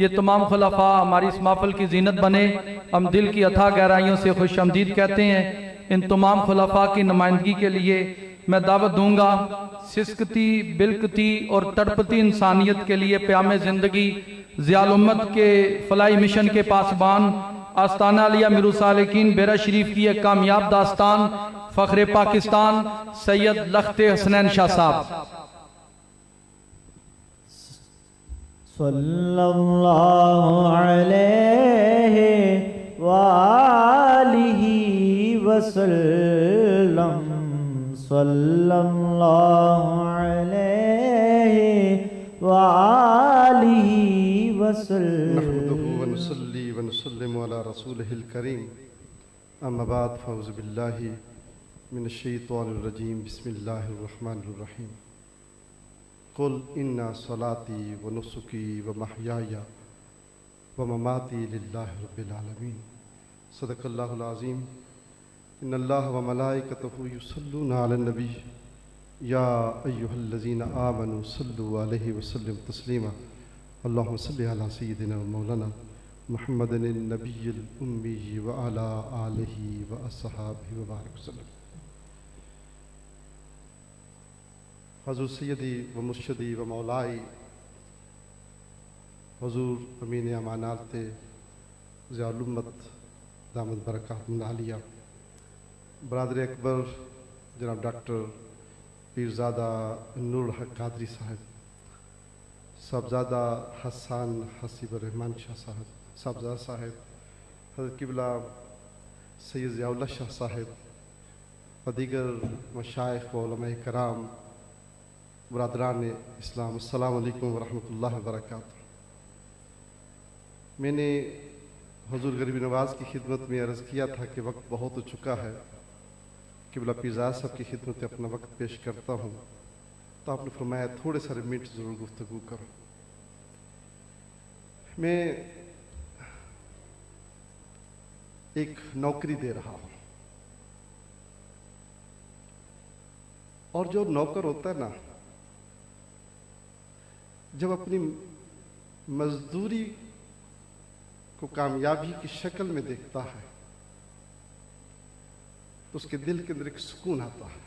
یہ تمام خلفاء ہماری اس محفل کی زینت بنے، ہم دل کی اتھا گہرائیوں سے خوش آمدید کہتے ہیں۔ ان تمام خلفاء کی نمائندگی کے لیے میں دعوت دوں گا سسکتی، بلکتی اور تڑپتی انسانیت کے لیے پیام زندگی ضیاء الامت کے فلاحی مشن کے پاسبان آستانہ علیہ میرو سالکین بیرہ شریف کی ایک کامیاب داستان فخر پاکستان سید لخت حسنین شاہ صاحب۔ صلی اللہ علیہ وآلہ وسلم، صلی اللہ علیہ وآلہ وسلم۔ نحمده ونصلي ونسلم على رسوله الكريم، اما بعد فاعوذ باللہ من الشیطان الرجیم، بسم اللہ الرحمن الرحیم۔ قل ان صلاتي ونسكي ومحياي ومماتي لله رب العالمين، صدق اللہ العظیم۔ ان اللہ وملائکته یصلون علی النبی یا ایہا الذین آمنوا صلوا علیہ وسلم تسلیما، اللہم صل علی سیدنا مولانا محمد النبی الامی وعلی آلہ واصحابہ وبارک وسلم۔ حضور سیدی و مرشدی و مولائی حضور امین امانات ضیاء الامت دامت برکاتہم العالیہ، برادر اکبر جناب ڈاکٹر پیرزادہ نور الحق قادری صاحب، صاحبزادہ حسان حسیب الرحمن شاہ صاحب، صاحبزادہ صاحب حضرت قبلہ سید ضیاء اللہ شاہ صاحب و دیگر مشائخ و علماء کرام، برادران اسلام، السلام علیکم ورحمۃ اللہ وبرکاتہ۔ میں نے حضور غریب نواز کی خدمت میں عرض کیا تھا کہ وقت بہت ہو چکا ہے، قبلہ پیرزادہ صاحب کی خدمت میں اپنا وقت پیش کرتا ہوں، تو آپ نے فرمایا تھوڑے سارے منٹ ضرور گفتگو کرو۔ میں ایک نوکری دے رہا ہوں، اور جو نوکر ہوتا ہے نا، جب اپنی مزدوری کو کامیابی کی شکل میں دیکھتا ہے تو اس کے دل کے اندر ایک سکون آتا ہے۔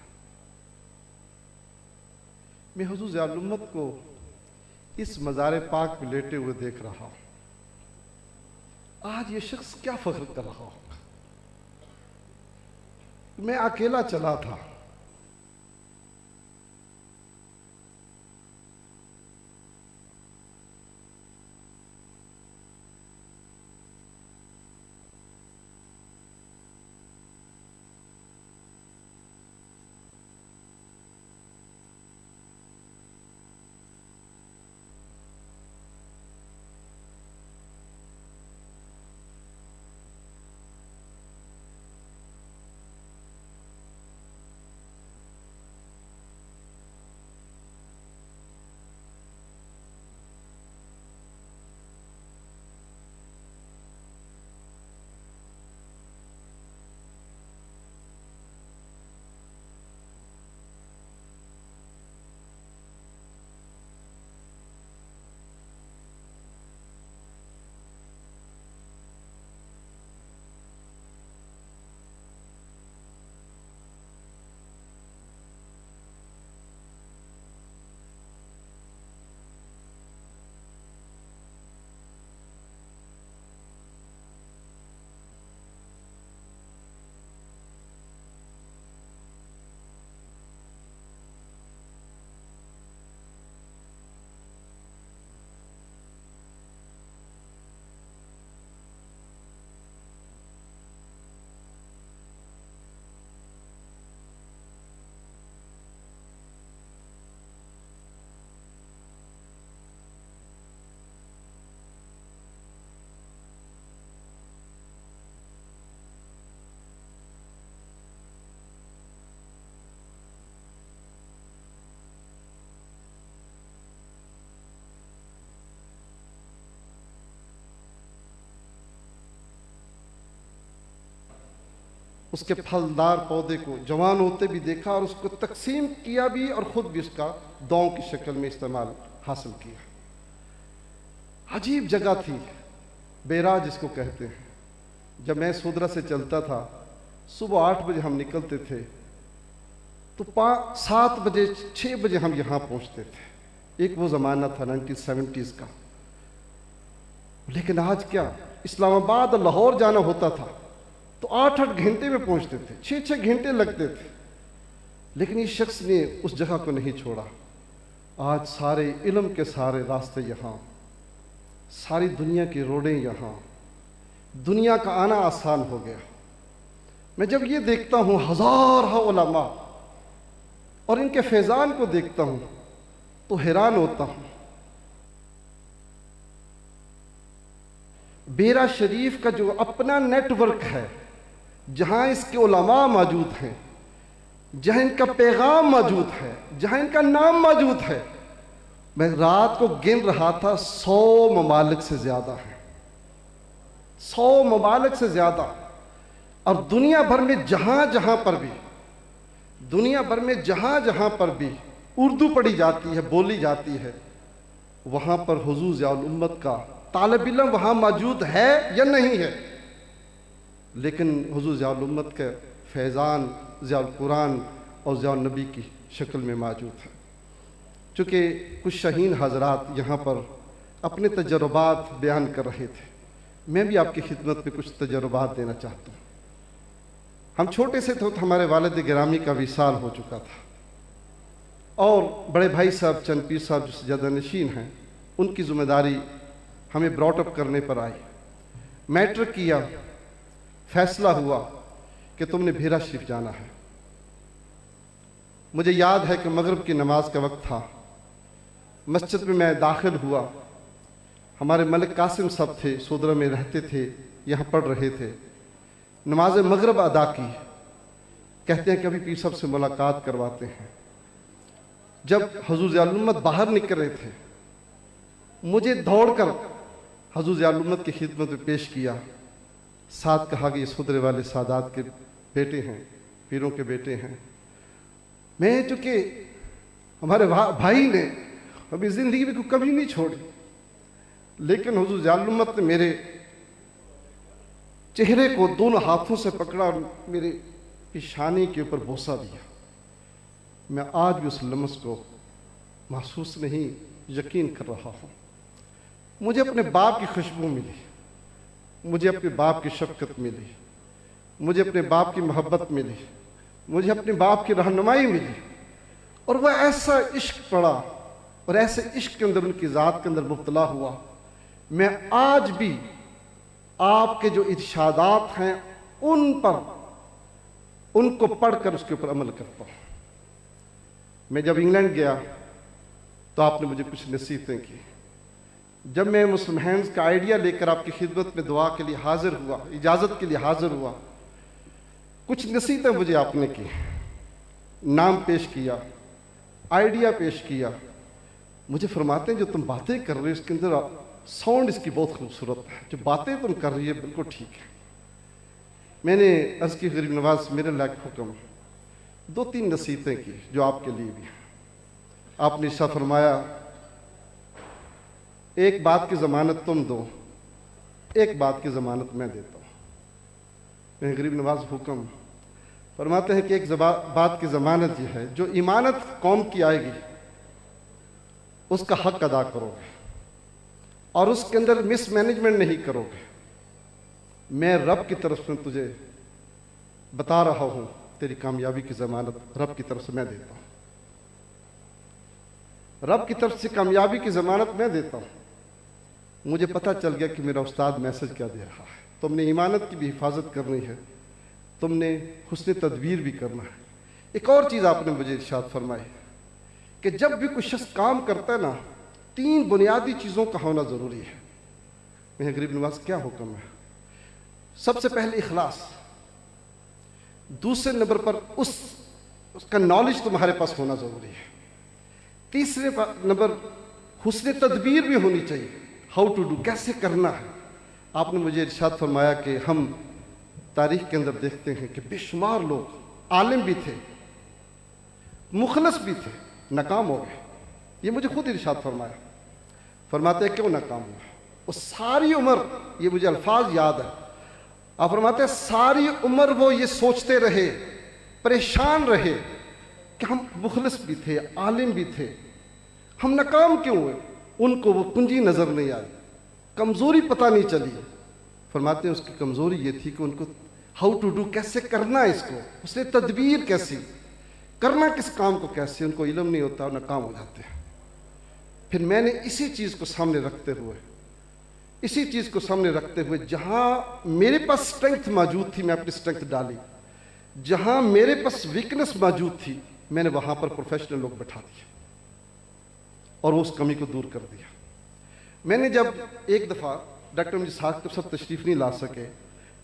میں حضور ضیاء الامت کو اس مزار پاک میں لیٹے ہوئے دیکھ رہا ہوں، آج یہ شخص کیا فخر کر رہا ہوگا۔ میں اکیلا چلا تھا، اس کے پھلدار پودے کو جوان ہوتے بھی دیکھا اور اس کو تقسیم کیا بھی اور خود بھی اس کا داؤں کی شکل میں استعمال حاصل کیا۔ عجیب جگہ تھی، بیرا جس کو کہتے ہیں. جب میں سودرا سے چلتا تھا، صبح 8 بجے ہم نکلتے تھے تو 7 بجے 6 بجے ہم یہاں پہنچتے تھے. ایک وہ زمانہ تھا 1970s کا. لیکن آج کیا، اسلام آباد اور لاہور جانا ہوتا تھا تو 8 گھنٹے میں پہنچتے تھے، 6 گھنٹے لگتے تھے. لیکن اس شخص نے اس جگہ کو نہیں چھوڑا. آج سارے علم کے سارے راستے یہاں، ساری دنیا کی روڈیں یہاں، دنیا کا آنا آسان ہو گیا. میں جب یہ دیکھتا ہوں ہزارہ علماء اور ان کے فیضان کو دیکھتا ہوں تو حیران ہوتا ہوں. بیرا شریف کا جو اپنا نیٹ ورک ہے، جہاں اس کے علماء موجود ہیں، جہاں ان کا پیغام موجود ہے، جہاں ان کا نام موجود ہے، میں رات کو گن رہا تھا 100 ممالک سے زیادہ ہیں. 100 ممالک سے زیادہ. اور دنیا بھر میں جہاں جہاں پر بھی، دنیا بھر میں جہاں جہاں پر بھی اردو پڑھی جاتی ہے، بولی جاتی ہے، وہاں پر حضور ضیاء الامت کا طالب علم وہاں موجود ہے یا نہیں ہے. لیکن حضور ضیاء الامت کے فیضان ضیاء القرآن اور ضیاء النبی کی شکل میں موجود ہے. چونکہ کچھ شہین حضرات یہاں پر اپنے تجربات بیان کر رہے تھے، میں بھی آپ کی خدمت میں کچھ تجربات دینا چاہتا ہوں. ہم چھوٹے سے تھے تو ہمارے والد گرامی کا وصال ہو چکا تھا، اور بڑے بھائی صاحب چند پیر صاحب جو سجادہ نشین ہیں، ان کی ذمہ داری ہمیں براٹ اپ کرنے پر آئی. میٹرک کیا، فیصلہ ہوا کہ تم نے بھیرا شریف جانا ہے. مجھے یاد ہے کہ مغرب کی نماز کا وقت تھا. مسجد میں داخل ہوا. ہمارے ملک قاسم صاحب تھے، سودرا میں رہتے تھے، یہاں پڑھ رہے تھے. نماز مغرب ادا کی. کہتے ہیں کہ ابھی پیر صاحب سے ملاقات کرواتے ہیں. جب حضور ضیاء الامت باہر نکل رہے تھے، مجھے دوڑ کر حضور ضیاء الامت کی خدمت میں پیش کیا. ساتھ کہا کہ یہ سودرے والے سادات کے بیٹے ہیں، پیروں کے بیٹے ہیں. میں چونکہ ہمارے بھائی نے ابھی زندگی میں کوئی کمی نہیں چھوڑی، لیکن حضور ضیاء الامت نے میرے چہرے کو دونوں ہاتھوں سے پکڑا اور میرے پیشانی کے اوپر بوسہ دیا. میں آج بھی اس لمس کو محسوس نہیں، یقین کر رہا ہوں. مجھے اپنے باپ کی خوشبو ملی، مجھے اپنے باپ کی شفقت ملی، مجھے اپنے باپ کی محبت ملی، مجھے اپنے باپ کی رہنمائی ملی. اور وہ ایسا عشق پڑا اور ایسے عشق کے اندر ان کی ذات کے اندر مبتلا ہوا. میں آج بھی آپ کے جو ارشادات ہیں ان کو پڑھ کر اس کے اوپر عمل کرتا ہوں. میں جب انگلینڈ گیا تو آپ نے مجھے کچھ نصیحتیں کی. جب میں مسلم ہینڈز کا آئیڈیا لے کر آپ کی خدمت میں دعا کے لیے حاضر ہوا، اجازت کے لیے حاضر ہوا، کچھ نصیحتیں مجھے آپ نے کی. نام پیش کیا، آئیڈیا پیش کیا. مجھے فرماتے ہیں جو تم باتیں کر رہے ہو اس کے اندر ساؤنڈ اس کی بہت خوبصورت ہے، جو باتیں تم کر رہی ہے بالکل ٹھیک ہے. میں نے عرض کی غریب نواز میرے لائق حکم 2-3 نصیحتیں کی جو آپ کے لیے بھی. آپ نے ارشاد فرمایا ایک بات کی ضمانت تم دو، ایک بات کی ضمانت میں دیتا ہوں. میں غریب نواز حکم فرماتے ہیں کہ ایک بات کی ضمانت یہ ہے، جو ایمانت قوم کی آئے گی اس کا حق ادا کرو گے اور اس کے اندر مس مینجمنٹ نہیں کرو گے. میں رب کی طرف سے تجھے بتا رہا ہوں، تیری کامیابی کی ضمانت رب کی طرف سے میں دیتا ہوں. رب کی طرف سے کامیابی کی ضمانت میں دیتا ہوں. مجھے پتہ چل گیا کہ میرا استاد میسج کیا دے رہا ہے. تم نے ایمانت کی بھی حفاظت کرنی ہے، تم نے حسن تدبیر بھی کرنا ہے. ایک اور چیز آپ نے مجھے ارشاد فرمائی کہ جب بھی کوئی شخص کام کرتا ہے نا، 3 بنیادی چیزوں کا ہونا ضروری ہے. میں غریب نواز کیا حکم ہے؟ سب سے پہلے اخلاص، دوسرے نمبر پر اس کا نالج تمہارے پاس ہونا ضروری ہے، تیسرے نمبر حسن تدبیر بھی ہونی چاہیے. ہاؤ ٹو ڈو، کیسے کرنا ہے. آپ نے مجھے ارشاد فرمایا کہ ہم تاریخ کے اندر دیکھتے ہیں کہ بے شمار لوگ عالم بھی تھے، مخلص بھی تھے، ناکام ہو گئے. یہ مجھے خود ارشاد فرمایا. فرماتے ہیں کیوں ناکام ہوا؟ وہ ساری عمر، یہ مجھے الفاظ یاد ہے، آپ فرماتے ہیں ساری عمر وہ یہ سوچتے رہے، پریشان رہے کہ ہم مخلص بھی تھے، عالم بھی تھے، ہم ناکام کیوں ہوئے؟ ان کو وہ کنجی نظر نہیں آئی، کمزوری پتہ نہیں چلی۔ فرماتے ہیں اس کی کمزوری یہ تھی کہ ان کو ہاؤ ٹو ڈو، کیسے کرنا ہے اس کو، اس نے تدبیر کیسی کرنا، کس کام کو کیسے، ان کو علم نہیں ہوتا اور ناکام ہو جاتے ہیں۔ پھر میں نے اسی چیز کو سامنے رکھتے ہوئے جہاں میرے پاس اسٹرینگتھ موجود تھی میں اپنی اسٹرینگتھ ڈالی، جہاں میرے پاس ویکنس موجود تھی میں نے وہاں پر پروفیشنل لوگ بٹھا دیے اور اس کمی کو دور کر دیا۔ میں نے جب ایک دفعہ ڈاکٹر مجھے ساتھ سب تشریف نہیں لا سکے،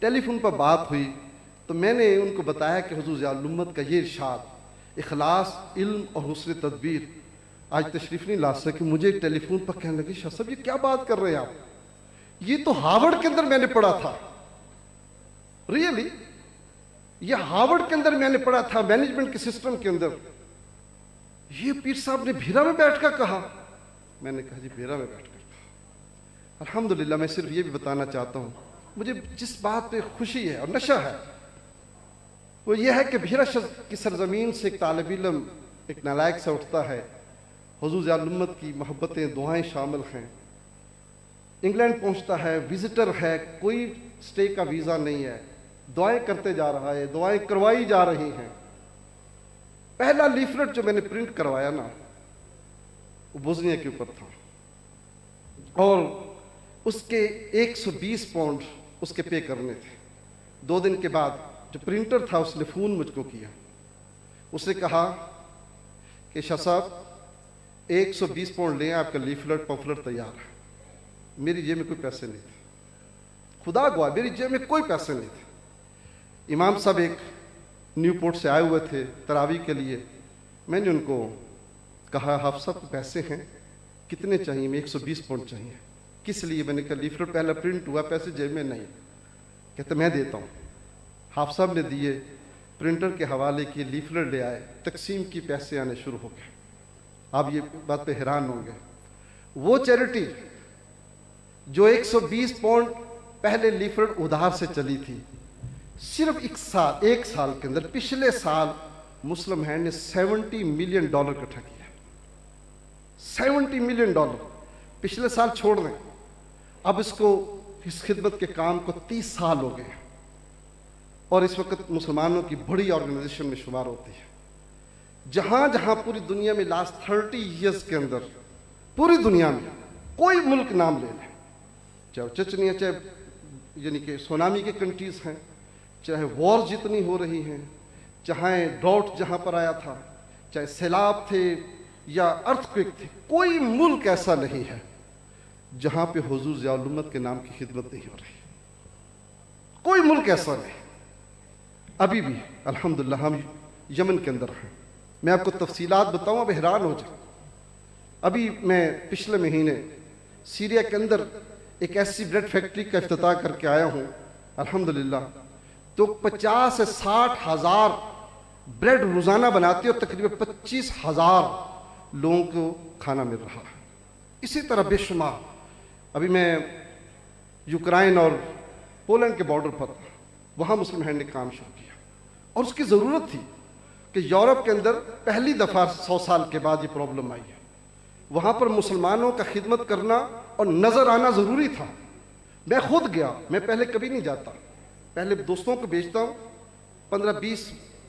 ٹیلی فون پر بات ہوئی تو میں نے ان کو بتایا کہ حضور ضیاء الامت کا یہ ارشاد، اخلاص، علم اور حسن تدبیر، آج تشریف نہیں لا سکے۔ مجھے ٹیلی فون پر کہنے لگے شاہ صاحب یہ کیا بات کر رہے ہیں آپ، یہ تو ہارورڈ کے اندر میں نے پڑھا تھا، ریئلی یہ ہارورڈ کے اندر میں نے پڑھا تھا، مینجمنٹ کے سسٹم کے اندر، یہ پیر صاحب نے بھیرا میں بیٹھ کر کہا۔ میں نے کہا جی بھیرا میں بیٹھ کر کہا۔ الحمدللہ میں صرف یہ بھی بتانا چاہتا ہوں، مجھے جس بات پہ خوشی ہے اور نشہ ہے وہ یہ ہے کہ بھیرا کی سرزمین سے ایک طالب علم، ایک نالائق سے اٹھتا ہے، حضور ضیاء الامت کی محبتیں، دعائیں شامل ہیں، انگلینڈ پہنچتا ہے، وزٹر ہے، کوئی سٹے کا ویزا نہیں ہے، دعائیں کرتے جا رہا ہے، دعائیں کروائی جا رہی ہیں۔ پہلا لیفلٹ جو میں نے پرنٹ کروایا نا وہ بوزنیا کے اوپر تھا اور اس کے 120 پاؤنڈ اس کے پے کرنے تھے۔ 2 دن کے بعد جو پرنٹر تھا اس نے فون مجھ کو کیا، اس نے کہا کہ شاہ صاحب 120 پاؤنڈ لیں، آپ کا لیفلٹ پمفلٹ تیار ہے۔ میری جیب میں کوئی پیسے نہیں تھے، خدا گواہ میری جیب میں کوئی پیسے نہیں تھے۔ امام صاحب ایک نیو پورٹ سے آئے ہوئے تھے تراویح کے لیے، میں نے ان کو کہا حافظ صاحب کو پیسے ہیں کتنے چاہیے؟ میں 120 پاؤنڈ چاہیے۔ کس لیے؟ میں نے کہا لیفلٹ پہلا پرنٹ ہوا، پیسے جیب میں نہیں۔ کہتے میں دیتا ہوں۔ حافظ صاحب نے دیے، پرنٹر کے حوالے کیے، لیفلٹ لے آئے، تقسیم کی، پیسے آنے شروع ہو گئے۔ آپ یہ بات پہ حیران ہوں گے، وہ چیریٹی جو 120 پاؤنڈ پہلے لیفلٹ ادھار سے چلی تھی، صرف ایک سال کے اندر، پچھلے سال مسلم ہینڈ نے $70 ملین اکٹھا کیا۔ $70 ملین، پچھلے سال چھوڑ دیں، اب اس خدمت کے کام کو 30 سال ہو گئے اور اس وقت مسلمانوں کی بڑی آرگنائزیشن میں شمار ہوتی ہے۔ جہاں جہاں پوری دنیا میں لاسٹ 30 ایئرز کے اندر، پوری دنیا میں کوئی ملک نام لے لیں، چاہے چچنیا، چاہے یعنی کہ سونامی کے کنٹریز ہیں، چاہے وار جتنی ہو رہی ہیں، چاہے ڈراؤٹ جہاں پر آیا تھا، چاہے سیلاب تھے یا ارتھ کوئک تھے، کوئی ملک ایسا نہیں ہے جہاں پہ حضور ضیاء الامت کے نام کی خدمت نہیں ہو رہی، کوئی ملک ایسا نہیں۔ ابھی بھی الحمدللہ ہم یمن کے اندر ہیں، میں آپ کو تفصیلات بتاؤں اب حیران ہو جائیں۔ ابھی میں پچھلے مہینے سیریا کے اندر ایک ایسی بریڈ فیکٹری کا افتتاح کر کے آیا ہوں الحمدللہ، تو 50 سے 60 ہزار بریڈ روزانہ بناتی ہے اور تقریباً 25,000 لوگوں کو کھانا مل رہا ہے۔ اسی طرح بے شمار، ابھی میں یوکرائن اور پولینڈ کے بارڈر پر تھا، وہاں مسلم ہینڈ نے کام شروع کیا اور اس کی ضرورت تھی کہ یورپ کے اندر پہلی دفعہ 100 سال کے بعد یہ پرابلم آئی ہے، وہاں پر مسلمانوں کا خدمت کرنا اور نظر آنا ضروری تھا۔ میں خود گیا، میں پہلے کبھی نہیں جاتا، پہلے دوستوں کو بھیجتا ہوں، 15-20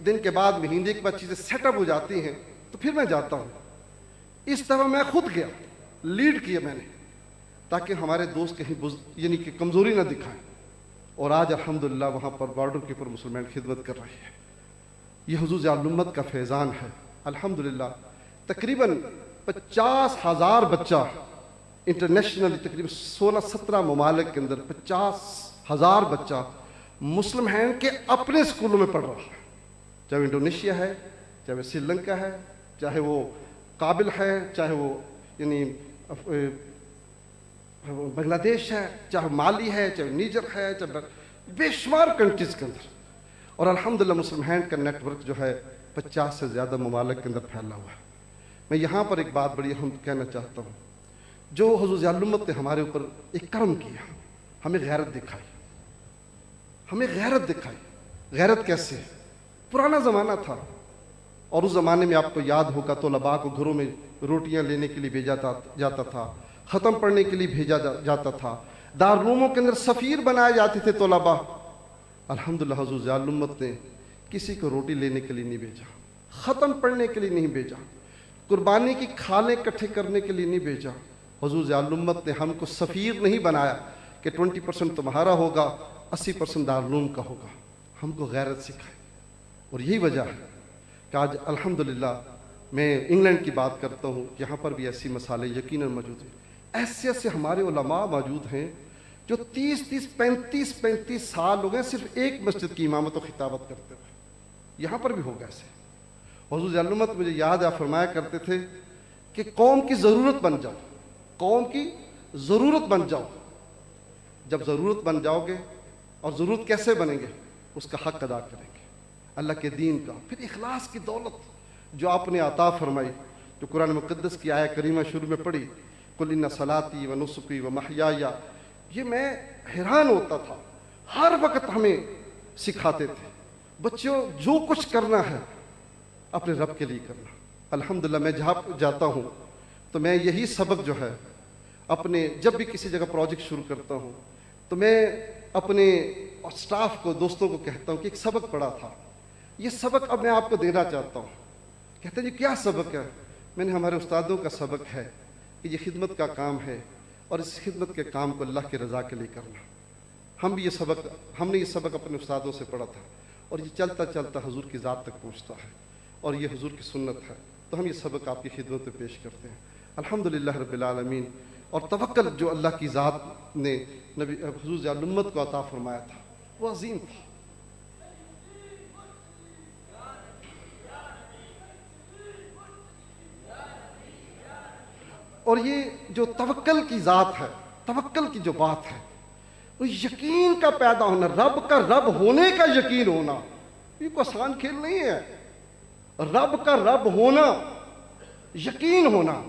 دن کے بعد، مہینے کے بعد چیزیں سیٹ اپ ہو جاتی ہیں تو پھر میں جاتا ہوں۔ اس دفعہ میں خود گیا، لیڈ کیا میں نے، تاکہ ہمارے دوست کہیں یعنی کہ کمزوری نہ دکھائیں، اور آج الحمدللہ وہاں پر بارڈر کے اوپر مسلمان خدمت کر رہے ہیں۔ یہ حضور ضیاء الامت کا فیضان ہے الحمدللہ۔ تقریباً 50,000 بچہ انٹرنیشنل، تقریباً 16-17 ممالک کے اندر 50,000 بچہ مسلم ہینڈ کے اپنے اسکولوں میں پڑھ رہا ہے، چاہے وہ انڈونیشیا ہے، چاہے وہ سری لنکا ہے، چاہے وہ کابل ہے، چاہے وہ یعنی بنگلہ دیش ہے، چاہے مالی ہے، چاہے نیجر ہے، چاہے بے شمار کنٹریز کے اندر، اور الحمدللہ مسلم ہینڈ کا نیٹ ورک جو ہے 50 سے زیادہ ممالک کے اندر پھیلا ہوا ہے۔ میں یہاں پر ایک بات بڑی اہم کہنا چاہتا ہوں، جو حضور ضیاء الامت نے ہمارے اوپر ایک کرم کیا، ہمیں غیرت دکھائی، ہمیں غیرت دکھائی۔ غیرت کیسے؟ پرانا زمانہ تھا، اور اس زمانے میں آپ کو یاد ہوگا طلباء کو گھروں میں روٹیاں لینے کے لیے بھیجا جاتا تھا، ختم پڑھنے کے لیے بھیجا جاتا تھا، دارالعلوموں کے اندر سفیر بنائے جاتے تھے طلباء۔ الحمدللہ حضور ضیاء الامت نے کسی کو روٹی لینے کے لیے نہیں بھیجا، ختم پڑھنے کے لیے نہیں بھیجا، قربانی کی کھالیں اکٹھے کرنے کے لیے نہیں بھیجا۔ حضور ضیاء الامت نے ہم کو سفیر نہیں بنایا کہ 20% تمہارا ہوگا، 80% دارالعلوم کا ہوگا۔ ہم کو غیرت سکھائی، اور یہی وجہ ہے کہ آج الحمدللہ میں انگلینڈ کی بات کرتا ہوں، یہاں پر بھی ایسی مثالیں یقیناً موجود ہیں۔ ایسے ایسے ہمارے علماء موجود ہیں جو 35 سال ہو گئے صرف ایک مسجد کی امامت و خطابت کرتے ہوئے، یہاں پر بھی ہوگا ایسے۔ حضور ضیاء الامت مجھے یاد ہے فرمایا کرتے تھے کہ قوم کی ضرورت بن جاؤ، قوم کی ضرورت بن جاؤ۔ جب ضرورت بن جاؤ گے، اور ضرورت کیسے بنیں گے؟ اس کا حق ادا کریں گے، اللہ کے دین کا، پھر اخلاص کی دولت جو آپ نے عطا فرمائی، جو قرآن مقدس کی آیہ کریمہ شروع میں پڑھی، قل ان صلاتی و نسکی و محیایا، یہ میں حیران ہوتا تھا۔ ہر وقت ہمیں سکھاتے تھے بچوں جو کچھ کرنا ہے اپنے رب کے لیے کرنا۔ الحمدللہ میں جہاں جاتا ہوں تو میں یہی سبق جو ہے اپنے، جب بھی کسی جگہ پروجیکٹ شروع کرتا ہوں تو میں اپنے اسٹاف کو، دوستوں کو کہتا ہوں کہ ایک سبق پڑھا تھا، یہ سبق اب میں آپ کو دینا چاہتا ہوں۔ کہتے ہیں جی کیا سبق ہے؟ میں نے ہمارے استادوں کا سبق ہے کہ یہ خدمت کا کام ہے، اور اس خدمت کے کام کو اللہ کی رضا کے لیے کرنا۔ ہم نے یہ سبق اپنے استادوں سے پڑھا تھا، اور یہ چلتا چلتا حضور کی ذات تک پہنچتا ہے، اور یہ حضور کی سنت ہے، تو ہم یہ سبق آپ کی خدمت میں پیش کرتے ہیں۔ الحمدللہ رب العالمین۔ اور توکل جو اللہ کی ذات نے نبی حضور ضیاء الامت کو عطا فرمایا تھا وہ عظیم تھا۔ اور یہ جو توکل کی ذات ہے، توکل کی جو بات ہے، وہ یقین کا پیدا ہونا، رب کا رب ہونے کا یقین ہونا، یہ کوئی آسان کھیل نہیں ہے۔ رب کا رب ہونا، یقین ہونا،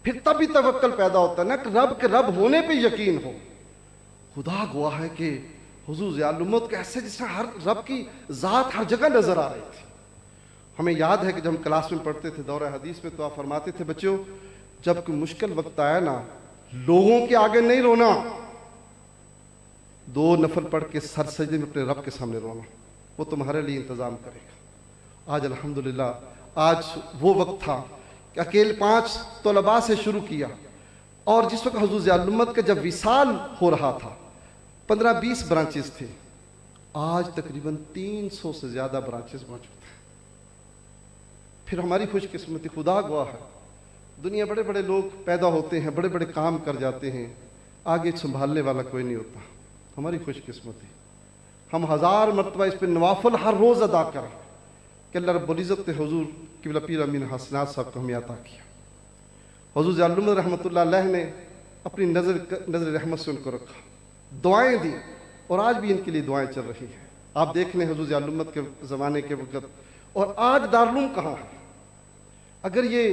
پھر تبھی توکل پیدا ہوتا ہے نا، کہ رب کے رب ہونے پہ یقین ہو۔ خدا گواہ ہے کہ حضور ضیاء الامت کے ایسے جس طرح ہر رب کی ذات ہر جگہ نظر آ رہی تھی۔ ہمیں یاد ہے کہ جب ہم کلاس میں پڑھتے تھے دورہ حدیث میں، تو آپ فرماتے تھے بچوں جب کوئی مشکل وقت آیا نا، لوگوں کے آگے نہیں رونا، 2 نفل پڑھ کے سر سجدے میں اپنے رب کے سامنے رونا، وہ تمہارے لیے انتظام کرے گا۔ آج الحمدللہ آج وہ وقت تھا کہ اکیلے 5 طلباء سے شروع کیا، اور جس وقت حضور ضیاء الامت کا جب وصال ہو رہا تھا 15-20 برانچز تھے، آج تقریباً 300 سے زیادہ برانچز موجود ہیں۔ پھر ہماری خوش قسمتی، خدا گواہ ہے، دنیا بڑے بڑے لوگ پیدا ہوتے ہیں، بڑے بڑے کام کر جاتے ہیں، آگے سنبھالنے والا کوئی نہیں ہوتا۔ ہماری خوش قسمتی، ہم 1000 مرتبہ اس پہ نوافل ہر روز ادا کریں کہ اللہ رب العزت نے حضور قبلہ پیر امین حسنات صاحب کو ہمیں عطا کیا۔ حضور ضیاء الامت رحمۃ اللہ علیہ نے اپنی نظر رحمت سے ان کو رکھا، دعائیں دی، اور آج بھی ان کے لیے دعائیں چل رہی ہیں۔ آپ دیکھ لیں حضور ضیاء الامت کے زمانے کے وقت اور آج دارالعلوم کہاں ہے۔ اگر یہ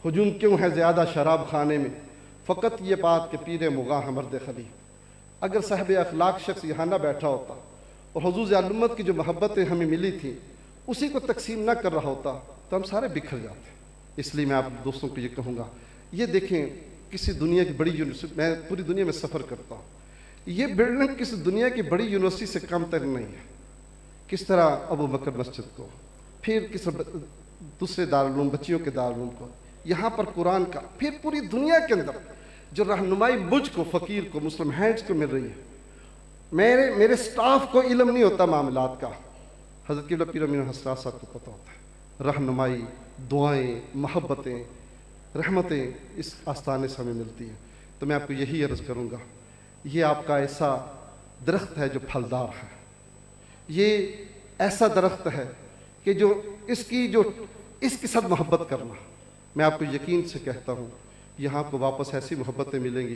ہجوم کیوں ہے زیادہ شراب خانے میں؟ فقط یہ بات کہ پیر مغاں مرد خلیل، اگر صاحب اخلاق شخص یہاں نہ بیٹھا ہوتا اور حضور ضیاء الامت کی جو محبتیں ہمیں ملی تھیں اسی کو تقسیم نہ کر رہا ہوتا تو ہم سارے بکھر جاتے۔ اس لیے میں آپ دوستوں کو یہ کہوں گا، یہ دیکھیں کسی دنیا کی بڑی یونیورسٹی، میں پوری دنیا میں سفر کرتا ہوں، یہ بلڈنگ کسی دنیا کی بڑی یونیورسٹی سے کم تر نہیں ہے۔ کس طرح ابو بکر مسجد کو، پھر کس دوسرے دارالعلوم، بچیوں کے دارالعلوم کو، یہاں پر قرآن کا، پھر پوری دنیا کے اندر جو رہنمائی مجھ کو، فقیر کو، مسلم ہینڈز کو مل رہی ہے۔ میرے سٹاف کو علم نہیں ہوتا معاملات کا، حضرت قبلہ پیر امین حسنات صاحب کو پتہ ہوتا ہے۔ رہنمائی، دعائیں، محبتیں، رحمتیں اس آستانے سے ہمیں ملتی ہیں۔ تو میں آپ کو یہی عرض کروں گا، یہ آپ کا ایسا درخت ہے جو پھلدار ہے، یہ ایسا درخت ہے کہ جو اس کے ساتھ محبت کرنا، میں آپ کو یقین سے کہتا ہوں یہاں کو واپس ایسی محبتیں ملیں گی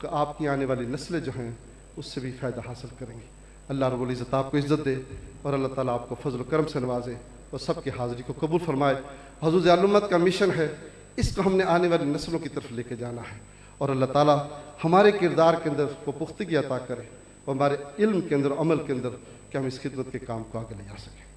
کہ آپ کی آنے والی نسلیں جو ہیں اس سے بھی فائدہ حاصل کریں گی۔ اللہ رب العزت آپ کو عزت دے، اور اللہ تعالیٰ آپ کو فضل و کرم سے نوازے، اور سب کی حاضری کو قبول فرمائے۔ حضور ضیاء الامت کا مشن ہے اس کو ہم نے آنے والی نسلوں کی طرف لے کے جانا ہے، اور اللہ تعالیٰ ہمارے کردار کے اندر وہ پختگی عطا کرے اور ہمارے علم کے اندر، عمل کے اندر، کہ ہم اس خدمت کے کام کو آگے لے جا سکیں۔